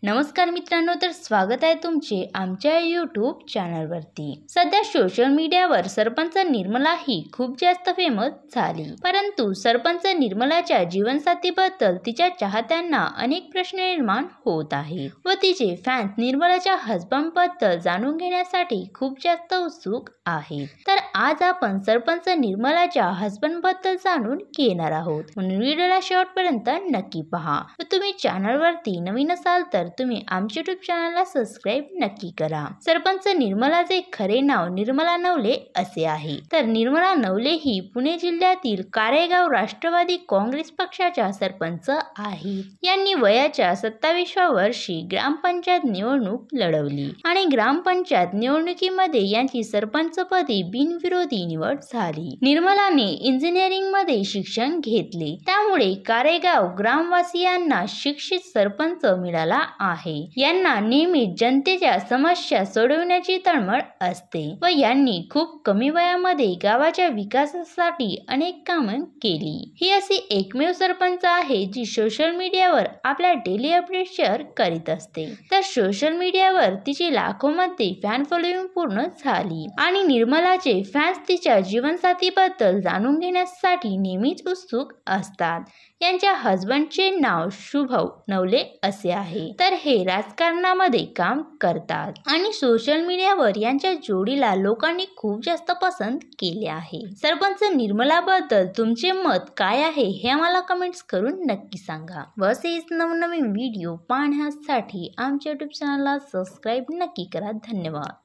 नमस्कार मित्रांनो, तर स्वागत आहे तुमचे आमच्या यूट्यूब चॅनलवरती। सध्या सोशल मीडियावर सरपंच निर्मला ही खूप जास्त फेमस झाली, परंतु सरपंच निर्मलाच्या जीवनसाथीबद्दल तिच्या चाहत्यांना अनेक प्रश्न निर्माण होत आहेत व तिचे फॅन्स निर्मलाच्या हसबंडबद्दल जाणून घेण्यासाठी खूप जास्त उत्सुक आहेत। तर आज आपण सरपंच निर्मलाच्या हसबंडबद्दल जाणून घेणार आहोत, म्हणून व्हिडिओला शेवटपर्यंत नक्की पहा। व तुम्ही चॅनलवरती नवीन असाल तर तुम्ही आमच्या यूट्यूब चॅनलला सबस्क्राइब नक्की करा। सरपंच निर्मलाचे खरे नाव निर्मला नवले असे आहे। तर निर्मला नवले ही पुणे जिल्ह्यातील कारेगाव राष्ट्रवादी काँग्रेस पक्षाच्या सरपंच आहेत। यांनी वयाच्या 27व्या वर्षी ग्रामपंचायत निवडणूक लढवली आणि ग्रामपंचायत निवडणुकीमध्ये यांची सरपंचपदी बिनविरोधी निवड झाली। निर्मलाने इंजिनिअरिंग मध्ये शिक्षण घेतले, त्यामुळे कारेगाव ग्रामवासियांना शिक्षित सरपंच मिळाला आहे। यांना नेहमी जनतेच्या समस्या सोडवण्याची तळमळ असते व यांनी खूप कमी वयामध्ये गावाच्या विकासासाठी अनेक कामे केली। ही अशी एकमेव सरपंच आहे जी सोशल मीडियावर आपल्या डेली अपडेट शेअर करीत असते। तर सोशल मीडियावर तिची लाखोंमध्ये फॅन फॉलोइंग पूर्ण झाली आणि निर्मलाचे फॅन्स तिच्या जीवनसाथीबद्दल जाणून घेण्यासाठी नेहमीच उत्सुक असतात। यांच्या हसबंडचे नाव शुभम नवले असे आहे, तर हे राजकारणामध्ये काम करतात आणि सोशल मीडियावर यांच्या जोडीला लोकांनी खूप जास्त पसंत केले आहे। सरपंच निर्मलाबद्दल तुमचे मत काय आहे हे आम्हाला कमेंट्स करून नक्की सांगा व असेच नवनवीन व्हिडिओ पाहण्यासाठी आमच्या यूट्यूब चॅनलला सबस्क्राइब नक्की करा। धन्यवाद।